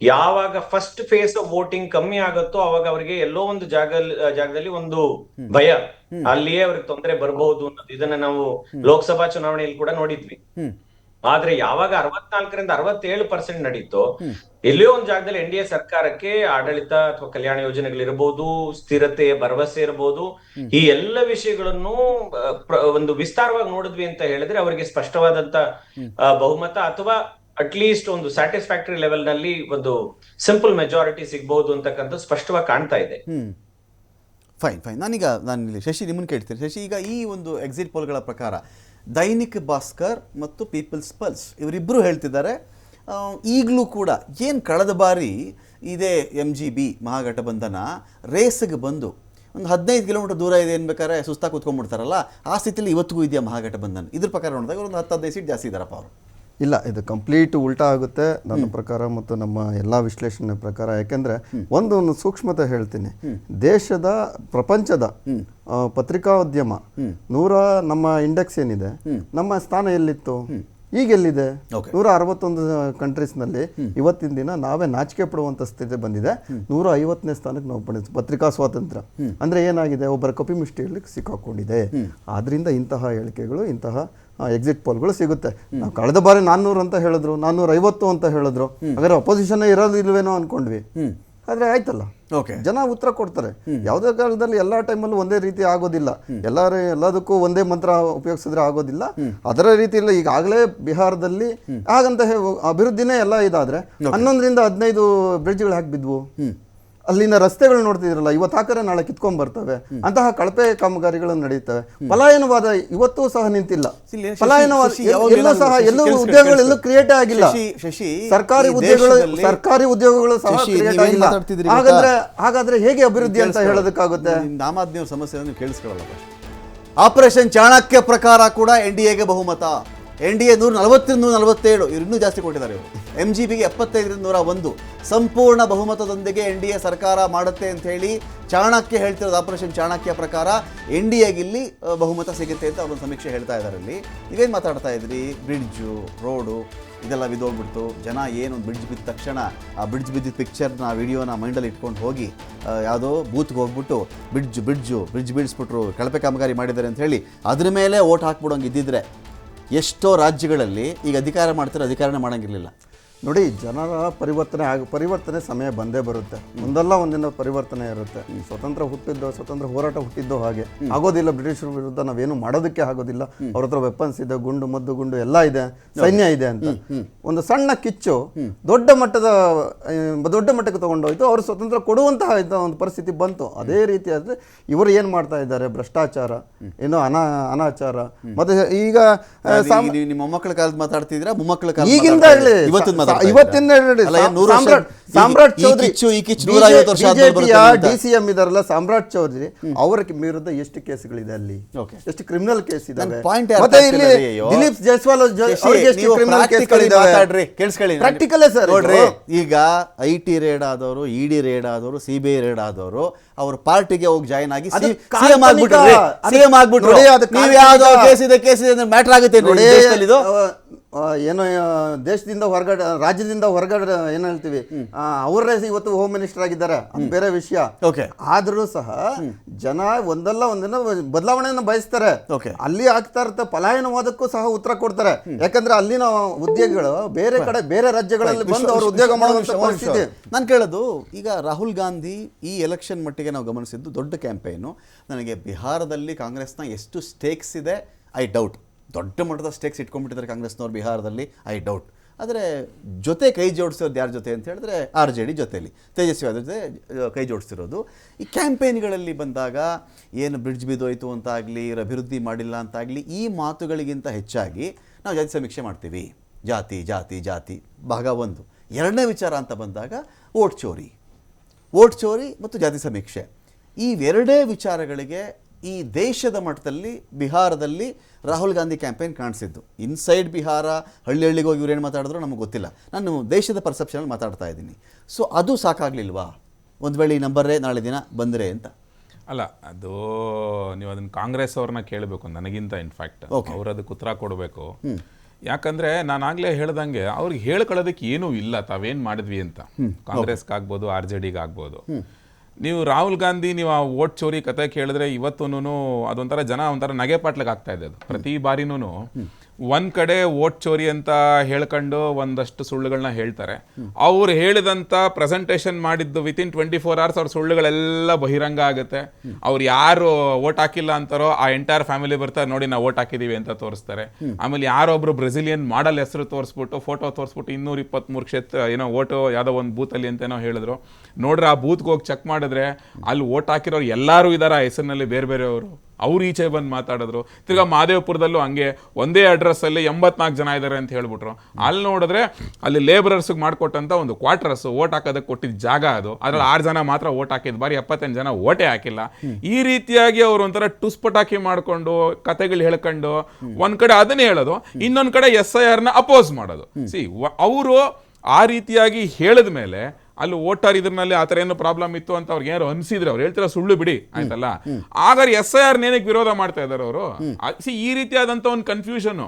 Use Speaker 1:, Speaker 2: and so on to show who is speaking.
Speaker 1: ಯಾವಾಗ first phase voting ಕಮ್ಮಿ ಆಗುತ್ತೋ ಅವಾಗ ಅವರಿಗೆ ಎಲ್ಲೋ ಒಂದು ಜಾಗದಲ್ಲಿ ಒಂದು ಭಯ, ಅಲ್ಲಿಯೇ ಅವ್ರಿಗೆ ತೊಂದರೆ ಬರಬಹುದು ಅನ್ನೋದು. ಇದನ್ನ ನಾವು ಲೋಕಸಭಾ ಚುನಾವಣೆಯಲ್ಲಿ ಕೂಡ ನೋಡಿದ್ವಿ. ಆದ್ರೆ ಯಾವಾಗ 64ರಿಂದ 67% ನಡೀತೋ, ಎಲ್ಲಿಯೋ ಒಂದು ಜಾಗದಲ್ಲಿ ಎನ್ ಡಿ ಎ ಸರ್ಕಾರಕ್ಕೆ ಆಡಳಿತ ಅಥವಾ ಕಲ್ಯಾಣ ಯೋಜನೆಗಳಿರ್ಬೋದು, ಸ್ಥಿರತೆ ಭರವಸೆ ಇರಬಹುದು, ಈ ಎಲ್ಲ ವಿಷಯಗಳನ್ನು ಒಂದು ವಿಸ್ತಾರವಾಗಿ ನೋಡಿದ್ವಿ ಅಂತ ಹೇಳಿದ್ರೆ ಅವರಿಗೆ ಸ್ಪಷ್ಟವಾದಂತ ಬಹುಮತ ಅಥವಾ ಅಟ್ಲೀಸ್ಟ್ ಒಂದು ಸ್ಯಾಟಿಸ್ಫ್ಯಾಕ್ಟರಿ ಲೆವೆಲ್ ನಲ್ಲಿ ಒಂದು ಸಿಂಪಲ್ ಮೆಜಾರಿಟಿ ಸಿಗಬಹುದು ಅಂತಕ್ಕಂಥ ಸ್ಪಷ್ಟವಾಗಿ ಕಾಣ್ತಾ ಇದೆ.
Speaker 2: ಫೈನ್. ನಾನು ಇಲ್ಲಿ ಶಶಿ ನಿಮ್ಮನ್ನು ಕೇಳ್ತೀನಿ. ಶಶಿ, ಈಗ ಈ ಒಂದು ಎಕ್ಸಿಟ್ ಪೋಲ್ಗಳ ಪ್ರಕಾರ ದೈನಿಕ್ ಭಾಸ್ಕರ್ ಮತ್ತು ಪೀಪಲ್ಸ್ ಪಲ್ಸ್ ಇವರಿಬ್ಬರು ಹೇಳ್ತಿದ್ದಾರೆ, ಈಗಲೂ ಕೂಡ ಏನು ಕಳೆದ ಬಾರಿ ಇದೇ MGB ಮಹಾಗಠಬಂಧನ ರೇಸ್ಗೆ ಬಂದು ಒಂದು 15 ಕಿಲೋಮೀಟರ್ ದೂರ ಇದೆ ಅನ್ಬೇಕಾದ್ರೆ ಸುಸ್ತಾಗಿ ಕೂತ್ಕೊಂಡ್ಬಿಡ್ತಾರಲ್ಲ, ಆ ಸ್ಥಿತಿಯಲ್ಲಿ ಇವತ್ತಿಗೂ ಇದೆಯಾ ಮಹಾಗಠಬಂಧನ? ಇದ್ರ ಪ್ರಕಾರ ನೋಡಿದಾಗ ಒಂದು 10-15 ಸೀಟ್ ಜಾಸ್ತಿ ಇದ್ದಾರಪ್ಪ ಅವರು.
Speaker 3: ಇಲ್ಲ, ಇದು ಕಂಪ್ಲೀಟ್ ಉಲ್ಟಾ ಆಗುತ್ತೆ ನನ್ನ ಪ್ರಕಾರ ಮತ್ತು ನಮ್ಮ ಎಲ್ಲ ವಿಶ್ಲೇಷಣೆ ಪ್ರಕಾರ. ಯಾಕೆಂದರೆ ಒಂದು ಸೂಕ್ಷ್ಮತೆ ಹೇಳ್ತೀನಿ, ದೇಶದ ಪ್ರಪಂಚದ ಪತ್ರಿಕೋದ್ಯಮ ನಮ್ಮ ಇಂಡೆಕ್ಸ್ ಏನಿದೆ, ನಮ್ಮ ಸ್ಥಾನ ಎಲ್ಲಿತ್ತು, ಈಗ ಎಲ್ಲಿದೆ? 161 ಕಂಟ್ರೀಸ್ನಲ್ಲಿ ಇವತ್ತಿನ ದಿನ ನಾವೇ ನಾಚಿಕೆ ಪಡುವಂಥ ಸ್ಥಿತಿ ಬಂದಿದೆ. 150ನೇ ಸ್ಥಾನಕ್ಕೆ ನಾವು ಪಡೆದ ಪತ್ರಿಕಾ ಸ್ವಾತಂತ್ರ್ಯ ಅಂದರೆ ಏನಾಗಿದೆ, ಒಬ್ಬರ ಕಪಿಮುಷ್ಟಿಯಲ್ಲಿ ಸಿಕ್ಕಾಕೊಂಡಿದೆ. ಆದ್ರಿಂದ ಇಂತಹ ಹೇಳಿಕೆಗಳು, ಇಂತಹ ಎಕ್ಸಿಟ್ ಪೋಲ್ಗಳು ಸಿಗುತ್ತೆ. ನಾವು ಕಳೆದ ಬಾರಿ 400 ಅಂತ ಹೇಳಿದ್ರು, 450 ಅಂತ ಹೇಳಿದ್ರು, ಹಾಗಾದ್ರೆ ಅಪೋಸಿಷನ್ ಇರೋದಿಲ್ವೇನೋ ಅನ್ಕೊಂಡ್ವಿ. ಆದ್ರೆ ಆಯ್ತಲ್ಲ, ಜನ ಉತ್ತರ ಕೊಡ್ತಾರೆ. ಯಾವುದೇ ಕಾಲದಲ್ಲಿ ಎಲ್ಲಾ ಟೈಮಲ್ಲೂ ಒಂದೇ ರೀತಿ ಆಗೋದಿಲ್ಲ, ಎಲ್ಲದಕ್ಕೂ ಒಂದೇ ಮಂತ್ರ ಉಪಯೋಗಿಸಿದ್ರೆ ಆಗೋದಿಲ್ಲ. ಅದರ ರೀತಿಯಲ್ಲಿ ಈಗಾಗಲೇ ಬಿಹಾರದಲ್ಲಿ ಹಾಗಂತ ಅಭಿವೃದ್ಧಿನೇ ಎಲ್ಲ ಇದಾದ್ರೆ 11ರಿಂದ 15 ಬ್ರಿಡ್ಜ್ಗಳು ಹಾಕಿಬಿದ್ವು. ಅಲ್ಲಿನ ರಸ್ತೆಗಳು ನೋಡ್ತಿದ್ರಲ್ಲ, ಇವತ್ತು ಹಾಕರೆ ನಾಳೆ ಕಿತ್ಕೊಂಡ್ ಬರ್ತವೆ. ಅಂತಹ ಕಳಪೆ ಕಾಮಗಾರಿಗಳನ್ನು ನಡೀತವೆ. ಪಲಾಯನವಾದ ಇವತ್ತೂ ಸಹ ನಿಂತಿಲ್ಲ. ಪಲಾಯನವಾದ ಎಲ್ಲೂ ಉದ್ಯೋಗಗಳು ಎಲ್ಲೂ ಕ್ರಿಯೇಟ್ ಆಗಿಲ್ಲ. ಸರ್ಕಾರಿ ಉದ್ಯೋಗಗಳು ಸಹ ಕ್ರಿಯೇಟ್ ಆಗಿಲ್ಲ. ಹಾಗಾದ್ರೆ ಹೇಗೆ ಅಭಿವೃದ್ಧಿ ಅಂತ ಹೇಳೋದಕ್ಕಾಗುತ್ತೆ?
Speaker 2: ಆಮ್ ಆದ್ಮಿ ಸಮಸ್ಯೆಯನ್ನು ಕೇಳಿಸ್ಕೊಳ್ಳಲ್ಲ. ಆಪರೇಷನ್ ಚಾಣಕ್ಯ ಪ್ರಕಾರ ಕೂಡ NDAಗೆ ಬಹುಮತ. NDA 140ರಿಂದ 147, ಇವರು ಇನ್ನೂ ಜಾಸ್ತಿ ಕೊಟ್ಟಿದ್ದಾರೆ. MGBಗೆ 75ರಿಂದ 101 ಸಂಪೂರ್ಣ ಬಹುಮತದೊಂದಿಗೆ NDA ಸರ್ಕಾರ ಮಾಡುತ್ತೆ ಅಂತ ಹೇಳಿ ಚಾಣಕ್ಯ ಹೇಳ್ತಿರೋದು. ಆಪರೇಷನ್ ಚಾಣಕ್ಯ ಪ್ರಕಾರ NDAಗೆ ಇಲ್ಲಿ ಬಹುಮತ ಸಿಗುತ್ತೆ ಅಂತ ಅವರೊಂದು ಸಮೀಕ್ಷೆ ಹೇಳ್ತಾ ಇದ್ದಾರೆ. ಅಲ್ಲಿ ನೀವೇನು ಮಾತಾಡ್ತಾ ಇದ್ರಿ? ಬ್ರಿಡ್ಜು, ರೋಡು ಇದೆಲ್ಲ ಬಿದ್ದೋಗ್ಬಿಡ್ತು. ಜನ ಏನು ಬ್ರಿಡ್ಜ್ ಬಿದ್ದ ತಕ್ಷಣ ಆ ಬ್ರಿಡ್ಜ್ ಬಿದ್ದಿದ್ದ ಪಿಕ್ಚರ್ನ ವಿಡಿಯೋನ ಮೈಂಡಲ್ಲಿ ಇಟ್ಕೊಂಡು ಹೋಗಿ ಯಾವುದೋ ಬೂತ್ಗೆ ಹೋಗ್ಬಿಟ್ಟು ಬ್ರಿಡ್ಜ್ ಬೀಳಿಸ್ಬಿಟ್ರು, ಕಳಪೆ ಕಾಮಗಾರಿ ಮಾಡಿದ್ದಾರೆ ಅಂತ ಹೇಳಿ ಅದ್ರ ಮೇಲೆ ಓಟ್ ಹಾಕ್ಬಿಡೋಂಗೆ ಇದ್ದಿದ್ರೆ ಎಷ್ಟೋ ರಾಜ್ಯಗಳಲ್ಲಿ ಈಗ ಅಧಿಕಾರನೇ ಮಾಡೋಂಗಿರಲಿಲ್ಲ.
Speaker 3: ನೋಡಿ, ಜನರ ಪರಿವರ್ತನೆ ಸಮಯ ಬಂದೇ ಬರುತ್ತೆ. ಒಂದಲ್ಲ ಒಂದಿನ ಪರಿವರ್ತನೆ ಇರುತ್ತೆ. ಸ್ವತಂತ್ರ ಹೋರಾಟ ಹುಟ್ಟಿದ್ದೋ ಹಾಗೆ ಆಗೋದಿಲ್ಲ. ಬ್ರಿಟಿಷರ ವಿರುದ್ಧ ನಾವೇನು ಮಾಡೋದಕ್ಕೆ ಆಗೋದಿಲ್ಲ. ಅವ್ರ ಹತ್ರ ವೆಪನ್ಸ್ ಇದೆ, ಮದ್ದು ಎಲ್ಲ ಇದೆ, ಸೈನ್ಯ ಇದೆ ಅಂತ ಒಂದು ಸಣ್ಣ ಕಿಚ್ಚು ದೊಡ್ಡ ಮಟ್ಟಕ್ಕೆ ತಗೊಂಡೋಯ್ತು. ಅವರು ಸ್ವತಂತ್ರ ಕೊಡುವಂತಹ ಒಂದು ಪರಿಸ್ಥಿತಿ ಬಂತು. ಅದೇ ರೀತಿ ಆದ್ರೆ ಇವರು ಏನ್ ಮಾಡ್ತಾ ಇದ್ದಾರೆ? ಭ್ರಷ್ಟಾಚಾರ, ಏನೋ ಅನಾಚಾರ. ಮತ್ತೆ ಈಗ
Speaker 2: ನಿಮ್ಮ ಮೊಮ್ಮಕ್ಕಳ ಕಾಲದ ಮಾತಾಡ್ತಿದ್ದೀರಾ? ಮೊಮ್ಮಕ್ಕಳ ಕಾಲ
Speaker 3: ಈಗಿಂದ ಹೇಳಿ ಇವತ್ತಿನ ಸಾಮ್ರಾಟ್ ಚೌಧರಿ DCM ಇದಾರಲ್ಲ, ಸಾಮ್ರಾಟ್ ಚೌಧರಿ ಅವರ ವಿರುದ್ಧ ಎಷ್ಟು ಕೇಸ್ಗಳಿದೆ, ಅಲ್ಲಿ ಎಷ್ಟು ಕ್ರಿಮಿನಲ್ ಕೇಸ್ ಇದೆ. ಮತ್ತೆ ಇಲ್ಲಿ ದಿಲೀಪ್ ಜೈಸ್ವಾಲ್ ಪ್ರಾಕ್ಟಿಕಲ್ ಸರ್.
Speaker 2: ನೋಡ್ರಿ, ಈಗ IT ರೇಡ್ ಆದವರು, ED ರೇಡ್ ಆದವರು, CBI ರೇಡ್ ಆದವರು ಅವ್ರ ಪಾರ್ಟಿಗೆ ಹೋಗಿ ಜಾಯಿನ್ ಆಗಿ CM ಆಗ್ಬಿಟ್ರು. ನೀವು ಯಾವ್ದೋ ಕೇಸ್ ಇದೆ ಮ್ಯಾಟರ್ ಆಗುತ್ತೆ ನೋಡಿ.
Speaker 3: ಏನೋ ದೇಶದಿಂದ ಹೊರಗಡೆ, ರಾಜ್ಯದಿಂದ ಹೊರಗಡೆ ಏನ್ ಹೇಳ್ತೀವಿ, ಅವರೇ ಇವತ್ತು ಹೋಮ್ ಮಿನಿಸ್ಟರ್ ಆಗಿದ್ದಾರೆ, ಅದು ಬೇರೆ ವಿಷಯ. ಆದ್ರೂ ಸಹ ಜನ ಒಂದಲ್ಲ ಒಂದಿನ ಬದಲಾವಣೆಯನ್ನು ಬಯಸ್ತಾರೆ. ಅಲ್ಲಿ ಆಗ್ತಾ ಇರುತ್ತೆ ಪಲಾಯನವಾದಕ್ಕೂ ಸಹ ಉತ್ತರ ಕೊಡ್ತಾರೆ. ಯಾಕಂದ್ರೆ ಅಲ್ಲಿನ ಉದ್ಯೋಗಿಗಳು ಬೇರೆ ರಾಜ್ಯಗಳಲ್ಲಿ ಬಂದು ಅವರು ಉದ್ಯೋಗ ಮಾಡುವಂತ ಪರಿಸ್ಥಿತಿ.
Speaker 2: ನಾನು ಕೇಳೋದು, ಈಗ ರಾಹುಲ್ ಗಾಂಧಿ ಈ ಎಲೆಕ್ಷನ್ ಮಟ್ಟಿಗೆ ನಾವು ಗಮನಿಸಿದ್ದು ದೊಡ್ಡ ಕ್ಯಾಂಪೇನು. ನನಗೆ ಬಿಹಾರದಲ್ಲಿ ಕಾಂಗ್ರೆಸ್ನ ಎಷ್ಟು ಸ್ಟೇಕ್ಸ್ ಇದೆ ಐ ಡೌಟ್. ದೊಡ್ಡ ಮಟ್ಟದ ಸ್ಟೇಕ್ಸ್ ಇಟ್ಕೊಂಡ್ಬಿಟ್ಟಿದ್ದಾರೆ ಕಾಂಗ್ರೆಸ್ನವ್ರು ಬಿಹಾರದಲ್ಲಿ, ಐ ಡೌಟ್. ಆದರೆ ಜೊತೆ ಕೈ ಜೋಡಿಸೋದು ಯಾರ ಜೊತೆ ಅಂತ ಹೇಳಿದ್ರೆ RJD ಜೊತೆಯಲ್ಲಿ ತೇಜಸ್ವಿ ಯಾದವ್ ಜೊತೆ ಕೈ ಜೋಡಿಸ್ತಿರೋದು. ಈ ಕ್ಯಾಂಪೇನ್ಗಳಲ್ಲಿ ಬಂದಾಗ ಏನು ಬ್ರಿಡ್ಜ್ ಬಿದ್ದೋಯ್ತು ಅಂತಾಗಲಿ, ಅಭಿವೃದ್ಧಿ ಮಾಡಿಲ್ಲ ಅಂತಾಗಲಿ, ಈ ಮಾತುಗಳಿಗಿಂತ ಹೆಚ್ಚಾಗಿ ನಾವು ಜಾತಿ ಸಮೀಕ್ಷೆ ಮಾಡ್ತೀವಿ. ಜಾತಿ ಭಾಗ 1. ಎರಡನೇ ವಿಚಾರ ಅಂತ ಬಂದಾಗ ವೋಟ್ ಚೋರಿ ಮತ್ತು ಜಾತಿ ಸಮೀಕ್ಷೆ. ಇವೆರಡೇ ವಿಚಾರಗಳಿಗೆ ಈ ದೇಶದ ಮಟ್ಟದಲ್ಲಿ ಬಿಹಾರದಲ್ಲಿ ರಾಹುಲ್ ಗಾಂಧಿ ಕ್ಯಾಂಪೇನ್ ಕಾಣಿಸಿದ್ದು. ಇನ್ಸೈಡ್ ಬಿಹಾರ ಹಳ್ಳಿಗೆ ಹೋಗಿ ಇವ್ರೇನು ಮಾತಾಡಿದ್ರು ನಮಗೆ ಗೊತ್ತಿಲ್ಲ. ನಾನು ದೇಶದ ಪರ್ಸೆಪ್ಷನಲ್ಲಿ ಮಾತಾಡ್ತಾ ಇದ್ದೀನಿ. ಸೊ ಅದು ಸಾಕಾಗಲಿಲ್ವಾ? ಒಂದು ವೇಳೆ ಈ ನಂಬರೇ ನಾಳೆ ದಿನ ಬಂದರೆ ಅಂತ
Speaker 4: ಅಲ್ಲ, ಅದು ನೀವು ಅದನ್ನು ಕಾಂಗ್ರೆಸ್ ಅವ್ರನ್ನ ಕೇಳಬೇಕು ನನಗಿಂತ. ಇನ್ಫ್ಯಾಕ್ಟ್ ಅವ್ರು ಅದಕ್ಕೆ ಉತ್ತರ ಕೊಡಬೇಕು. ಯಾಕಂದ್ರೆ ನಾನು ಆಗ್ಲೇ ಹೇಳ್ದಂಗೆ ಅವ್ರಿಗೆ ಹೇಳ್ಕೊಳ್ಳೋದಕ್ಕೆ ಏನೂ ಇಲ್ಲ ತಾವೇನ್ ಮಾಡಿದ್ವಿ ಅಂತ. ಕಾಂಗ್ರೆಸ್ಗಾಗ್ಬೋದು, RJDಗಾಗ್ಬೋದು. ನೀವು ರಾಹುಲ್ ಗಾಂಧಿ ನೀವು ಆ ವೋಟ್ ಚೋರಿ ಕತೆ ಕೇಳಿದ್ರೆ ಇವತ್ತೂನು ಅದೊಂಥರ ಜನ ಒಂಥರ ನಗೆ ಪಾಟ್ಲಿಗೆ ಆಗ್ತಾ ಇದೆ. ಅದು ಪ್ರತಿ ಬಾರಿನೂ ಒಂದ್ ಕಡೆ ವೋಟ್ ಚೋರಿ ಅಂತ ಹೇಳ್ಕೊಂಡು ಒಂದಷ್ಟು ಸುಳ್ಳುಗಳನ್ನ ಹೇಳ್ತಾರೆ. ಅವ್ರು ಹೇಳಿದಂತ ಪ್ರೆಸೆಂಟೇಷನ್ ಮಾಡಿದ್ದು ವಿತಿನ್ 24 hours ಅವ್ರ ಸುಳ್ಳುಗಳೆಲ್ಲ ಬಹಿರಂಗ ಆಗುತ್ತೆ. ಅವ್ರು ಯಾರು ವೋಟ್ ಹಾಕಿಲ್ಲ ಅಂತಾರೋ ಆ ಎಂಟೈರ್ ಫ್ಯಾಮಿಲಿ ಬರ್ತಾರೆ, ನೋಡಿ ನಾವು ವೋಟ್ ಹಾಕಿದೀವಿ ಅಂತ ತೋರಿಸ್ತಾರೆ. ಆಮೇಲೆ ಯಾರೊಬ್ರು ಬ್ರೆಸಿಲಿಯನ್ ಮಾಡಲ್ ಹೆಸರು ತೋರಿಸ್ಬಿಟ್ಟು ಫೋಟೋ ತೋರಿಸ್ಬಿಟ್ಟು 223 ಕ್ಷೇತ್ರ ಏನೋ ವೋಟು ಯಾವುದೋ ಒಂದು ಬೂತಲ್ಲಿ ಅಂತೇನೋ ಹೇಳಿದ್ರು. ನೋಡ್ರೆ ಆ ಬೂತ್ಗೆ ಹೋಗಿ ಚೆಕ್ ಮಾಡಿದ್ರೆ ಅಲ್ಲಿ ವೋಟ್ ಹಾಕಿರೋರು ಎಲ್ಲರೂ ಇದಾರೆ ಆ ಹೆಸರಿನಲ್ಲಿ, ಬೇರೆ ಬೇರೆಯವರು. ಅವ್ರು ಈಚೆ ಬಂದು ಮಾತಾಡಿದ್ರು. ತಿರ್ಗಾ ಮಹದೇವಪುರದಲ್ಲೂ ಹಂಗೆ ಒಂದೇ ಅಡ್ರೆಸ್ ಅಲ್ಲಿ 84 ಜನ ಇದ್ದಾರೆ ಅಂತ ಹೇಳ್ಬಿಟ್ರು. ಅಲ್ಲಿ ನೋಡಿದ್ರೆ ಅಲ್ಲಿ ಲೇಬರರ್ಸ್ ಮಾಡ್ಕೊಟ್ಟಂತ ಒಂದು ಕ್ವಾರ್ಟರ್ಸ್ ವೋಟ್ ಹಾಕೋದಕ್ಕೆ ಕೊಟ್ಟಿದ್ದ ಜಾಗ ಅದು. ಅದ್ರಲ್ಲಿ 6 ಜನ ಮಾತ್ರ ವೋಟ್ ಹಾಕಿದ್, ಬಾರಿ 78 ಜನ ವೋಟೇ ಹಾಕಿಲ್ಲ. ಈ ರೀತಿಯಾಗಿ ಅವ್ರು ಒಂಥರ ಟುಸ್ಪಟಾಕಿ ಮಾಡ್ಕೊಂಡು ಕತೆಗಳು ಹೇಳ್ಕೊಂಡು ಒಂದ್ ಕಡೆ ಅದನ್ನೇ ಹೇಳೋದು, ಇನ್ನೊಂದ್ ಕಡೆ SIR ನ ಅಪೋಸ್ ಮಾಡೋದು. ಅವರು ಆ ರೀತಿಯಾಗಿ ಹೇಳಿದ ಮೇಲೆ ಅಲ್ಲಿ ವೋಟರ್ ಇದ್ರಲ್ಲಿ ಆ ಥರ ಏನೋ ಪ್ರಾಬ್ಲಮ್ ಇತ್ತು ಅಂತ ಅವ್ರಿಗೆ ಏನಾರು ಅನ್ಸಿದ್ರೆ ಅವ್ರು ಹೇಳ್ತಿರೋ ಸುಳ್ಳು ಬಿಡಿ ಆಯ್ತಲ್ಲ. ಹಾಗಾದ್ರೆ SIR ನೇನಕ್ಕೆ ವಿರೋಧ ಮಾಡ್ತಾ ಇದಾರೆ ಅವರು? ಈ ರೀತಿಯಾದಂತ ಒಂದು ಕನ್ಫ್ಯೂಷನ್